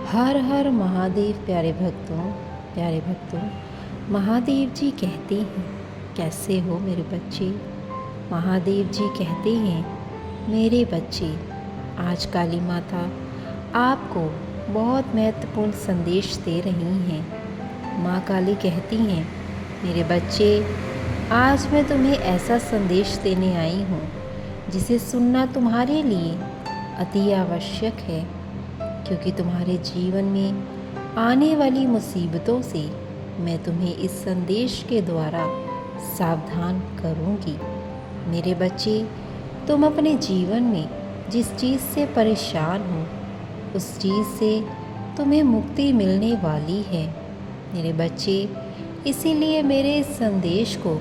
हर हर महादेव। प्यारे भक्तों, महादेव जी कहते हैं, कैसे हो मेरे बच्चे। महादेव जी कहते हैं, मेरे बच्चे, आज काली माता आपको बहुत महत्वपूर्ण संदेश दे रही हैं। माँ काली कहती हैं, मेरे बच्चे, आज मैं तुम्हें ऐसा संदेश देने आई हूँ जिसे सुनना तुम्हारे लिए अति आवश्यक है, क्योंकि तुम्हारे जीवन में आने वाली मुसीबतों से मैं तुम्हें इस संदेश के द्वारा सावधान करूँगी। मेरे बच्चे, तुम अपने जीवन में जिस चीज़ से परेशान हो, उस चीज़ से तुम्हें मुक्ति मिलने वाली है। मेरे बच्चे, इसीलिए मेरे इस संदेश को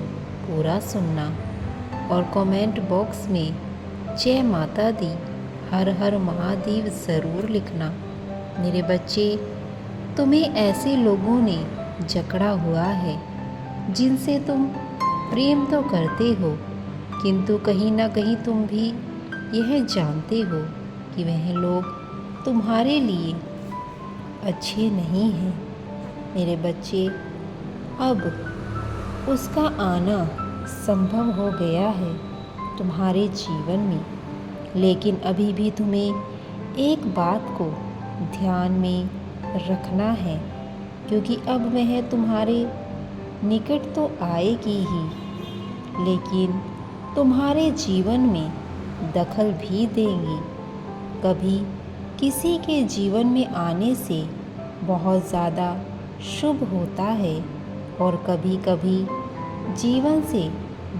पूरा सुनना और कमेंट बॉक्स में जय माता दी, हर हर महादेव ज़रूर लिखना। मेरे बच्चे, तुम्हें ऐसे लोगों ने जकड़ा हुआ है जिनसे तुम प्रेम तो करते हो, किंतु कहीं ना कहीं तुम भी यह जानते हो कि वह लोग तुम्हारे लिए अच्छे नहीं हैं। मेरे बच्चे, अब उसका आना संभव हो गया है तुम्हारे जीवन में, लेकिन अभी भी तुम्हें एक बात को ध्यान में रखना है, क्योंकि अब वह तुम्हारे निकट तो आएगी ही, लेकिन तुम्हारे जीवन में दखल भी देंगी। कभी किसी के जीवन में आने से बहुत ज़्यादा शुभ होता है और कभी कभी जीवन से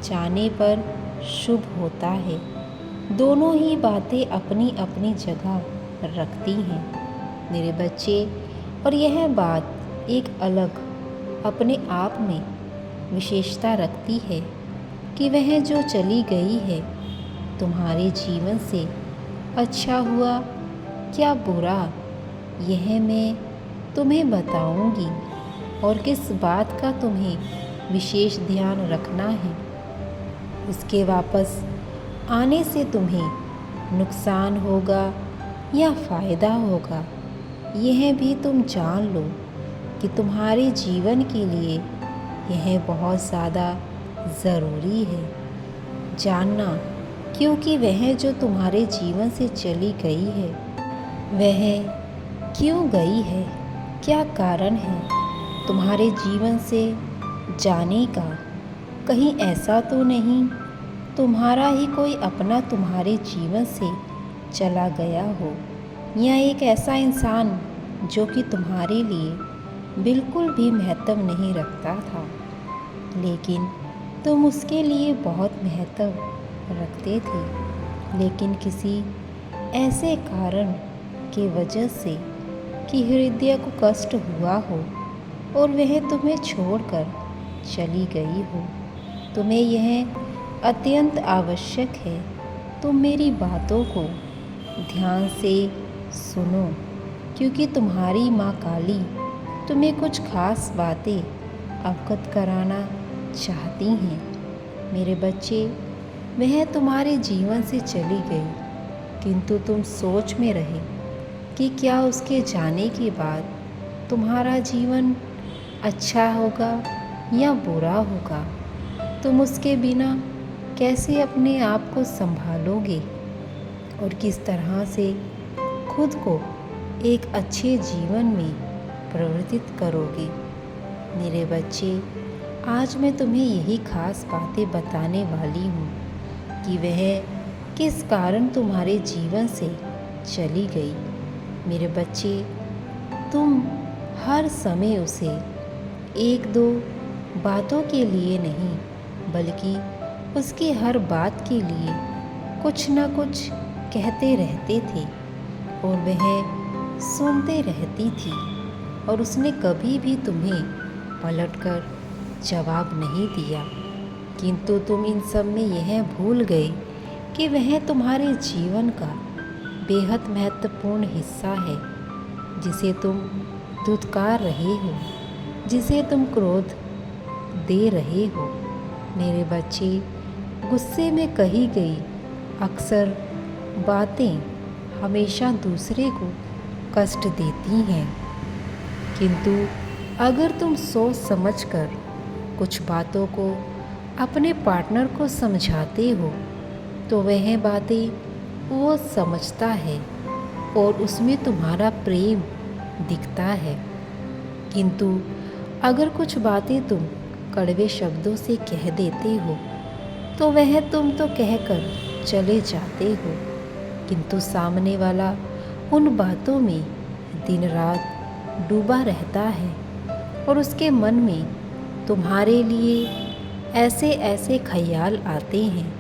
जाने पर शुभ होता है। दोनों ही बातें अपनी अपनी जगह रखती हैं मेरे बच्चे, और यह बात एक अलग अपने आप में विशेषता रखती है कि वह जो चली गई है तुम्हारे जीवन से, अच्छा हुआ क्या बुरा, यह मैं तुम्हें बताऊंगी, और किस बात का तुम्हें विशेष ध्यान रखना है। उसके वापस आने से तुम्हें नुकसान होगा या फ़ायदा होगा, यह भी तुम जान लो कि तुम्हारे जीवन के लिए यह बहुत ज़्यादा ज़रूरी है जानना, क्योंकि वह जो तुम्हारे जीवन से चली गई है, वह क्यों गई है, क्या कारण है तुम्हारे जीवन से जाने का। कहीं ऐसा तो नहीं तुम्हारा ही कोई अपना तुम्हारे जीवन से चला गया हो, या एक ऐसा इंसान जो कि तुम्हारे लिए बिल्कुल भी महत्व नहीं रखता था, लेकिन तुम उसके लिए बहुत महत्व रखते थे, लेकिन किसी ऐसे कारण की वजह से कि हृदय को कष्ट हुआ हो और वह तुम्हें छोड़कर चली गई हो। तुम्हें यह अत्यंत आवश्यक है तुम मेरी बातों को ध्यान से सुनो, क्योंकि तुम्हारी माँ काली तुम्हें कुछ खास बातें अवगत कराना चाहती हैं। मेरे बच्चे, वह तुम्हारे जीवन से चली गई, किंतु तुम सोच में रहे कि क्या उसके जाने के बाद तुम्हारा जीवन अच्छा होगा या बुरा होगा। तुम उसके बिना कैसे अपने आप को संभालोगे और किस तरह से खुद को एक अच्छे जीवन में प्रवर्तित करोगे। मेरे बच्चे, आज मैं तुम्हें यही खास बातें बताने वाली हूँ कि वह किस कारण तुम्हारे जीवन से चली गई। मेरे बच्चे, तुम हर समय उसे एक दो बातों के लिए नहीं, बल्कि उसकी हर बात के लिए कुछ न कुछ कहते रहते थे और वह सुनते रहती थी, और उसने कभी भी तुम्हें पलटकर जवाब नहीं दिया, किंतु तुम इन सब में यह भूल गए कि वह तुम्हारे जीवन का बेहद महत्वपूर्ण हिस्सा है, जिसे तुम धुतकार रहे हो, जिसे तुम क्रोध दे रहे हो। मेरे बच्चे, गुस्से में कही गई अक्सर बातें हमेशा दूसरे को कष्ट देती हैं। किंतु अगर तुम सोच समझकर कुछ बातों को अपने पार्टनर को समझाते हो तो वह बातें वो समझता है और उसमें तुम्हारा प्रेम दिखता है। किंतु अगर कुछ बातें तुम कड़वे शब्दों से कह देते हो तो वह तुम तो कहकर चले जाते हो, किंतु सामने वाला उन बातों में दिन रात डूबा रहता है और उसके मन में तुम्हारे लिए ऐसे ऐसे ख्याल आते हैं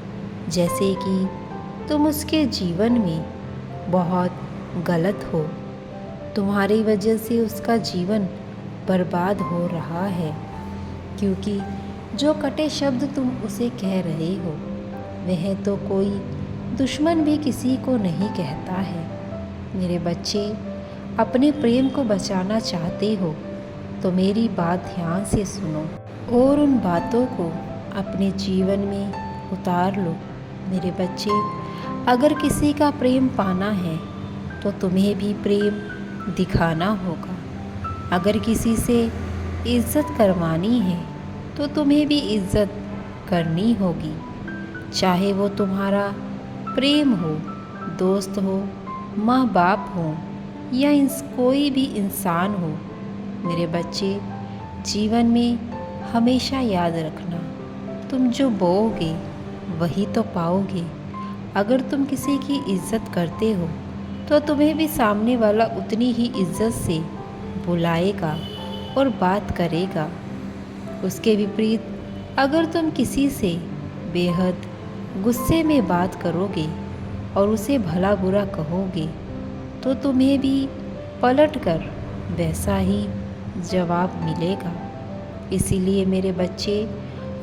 जैसे कि तुम उसके जीवन में बहुत गलत हो, तुम्हारी वजह से उसका जीवन बर्बाद हो रहा है। क्योंकि जो कटे शब्द तुम उसे कह रहे हो वह तो कोई दुश्मन भी किसी को नहीं कहता है। मेरे बच्चे, अपने प्रेम को बचाना चाहते हो तो मेरी बात ध्यान से सुनो और उन बातों को अपने जीवन में उतार लो। मेरे बच्चे, अगर किसी का प्रेम पाना है तो तुम्हें भी प्रेम दिखाना होगा। अगर किसी से इज्जत करवानी है तो तुम्हें भी इज्जत करनी होगी, चाहे वो तुम्हारा प्रेम हो, दोस्त हो, माँ बाप हो या कोई भी इंसान हो। मेरे बच्चे, जीवन में हमेशा याद रखना, तुम जो बोओगे वही तो पाओगे। अगर तुम किसी की इज्जत करते हो तो तुम्हें भी सामने वाला उतनी ही इज्जत से बुलाएगा और बात करेगा। उसके विपरीत अगर तुम किसी से बेहद गुस्से में बात करोगे और उसे भला बुरा कहोगे तो तुम्हें भी पलटकर वैसा ही जवाब मिलेगा। इसीलिए मेरे बच्चे,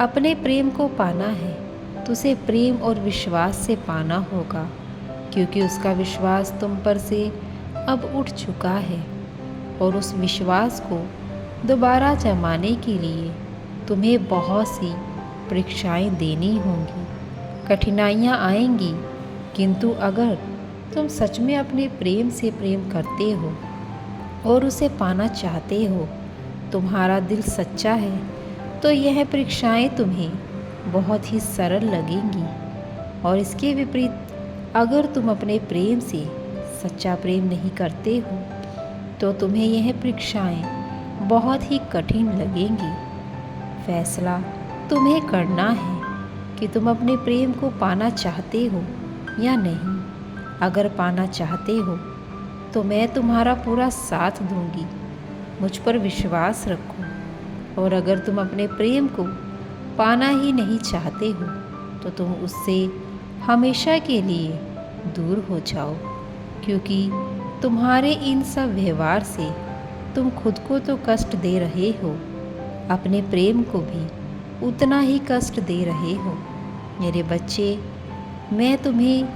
अपने प्रेम को पाना है तो उसे प्रेम और विश्वास से पाना होगा, क्योंकि उसका विश्वास तुम पर से अब उठ चुका है और उस विश्वास को दोबारा जमाने के लिए तुम्हें बहुत सी परीक्षाएं देनी होंगी, कठिनाइयां आएंगी। किंतु अगर तुम सच में अपने प्रेम से प्रेम करते हो और उसे पाना चाहते हो, तुम्हारा दिल सच्चा है, तो यह परीक्षाएं तुम्हें बहुत ही सरल लगेंगी। और इसके विपरीत अगर तुम अपने प्रेम से सच्चा प्रेम नहीं करते हो तो तुम्हें यह परीक्षाएं बहुत ही कठिन लगेंगी। फैसला तुम्हें करना है कि तुम अपने प्रेम को पाना चाहते हो या नहीं। अगर पाना चाहते हो तो मैं तुम्हारा पूरा साथ दूंगी, मुझ पर विश्वास रखो। और अगर तुम अपने प्रेम को पाना ही नहीं चाहते हो तो तुम उससे हमेशा के लिए दूर हो जाओ, क्योंकि तुम्हारे इन सब व्यवहार से तुम खुद को तो कष्ट दे रहे हो, अपने प्रेम को भी उतना ही कष्ट दे रहे हो। मेरे बच्चे, मैं तुम्हें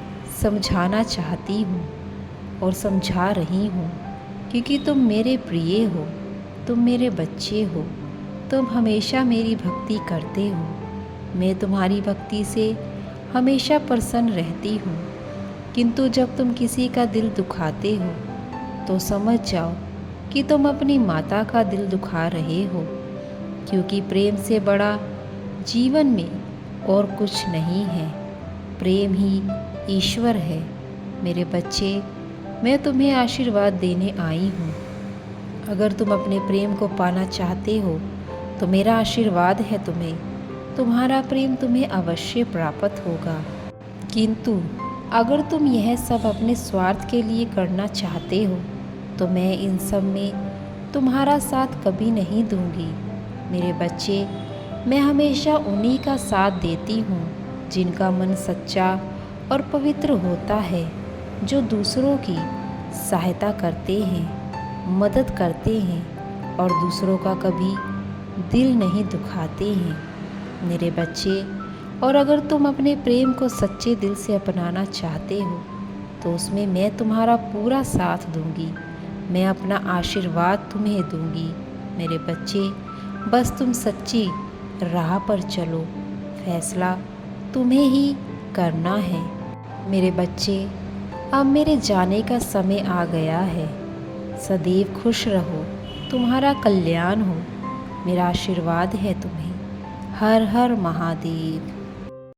समझाना चाहती हूँ और समझा रही हूँ, क्योंकि तुम मेरे प्रिय हो, तुम मेरे बच्चे हो, तुम हमेशा मेरी भक्ति करते हो। मैं तुम्हारी भक्ति से हमेशा प्रसन्न रहती हूँ। किंतु जब तुम किसी का दिल दुखाते हो तो समझ जाओ कि तुम अपनी माता का दिल दुखा रहे हो, क्योंकि प्रेम से बड़ा जीवन में और कुछ नहीं है। प्रेम ही ईश्वर है। मेरे बच्चे, मैं तुम्हें आशीर्वाद देने आई हूँ। अगर तुम अपने प्रेम को पाना चाहते हो तो मेरा आशीर्वाद है तुम्हारा प्रेम तुम्हें अवश्य प्राप्त होगा। किंतु अगर तुम यह सब अपने स्वार्थ के लिए करना चाहते हो तो मैं इन सब में तुम्हारा साथ कभी नहीं दूंगी। मेरे बच्चे, मैं हमेशा उन्हीं का साथ देती हूँ जिनका मन सच्चा और पवित्र होता है, जो दूसरों की सहायता करते हैं, मदद करते हैं और दूसरों का कभी दिल नहीं दुखाते हैं। मेरे बच्चे, और अगर तुम अपने प्रेम को सच्चे दिल से अपनाना चाहते हो तो उसमें मैं तुम्हारा पूरा साथ दूंगी, मैं अपना आशीर्वाद तुम्हें दूंगी। मेरे बच्चे, बस तुम सच्ची राह पर चलो, फैसला तुम्हें ही करना है। मेरे बच्चे, अब मेरे जाने का समय आ गया है। सदैव खुश रहो, तुम्हारा कल्याण हो। मेरा आशीर्वाद है तुम्हें। हर हर महादेव।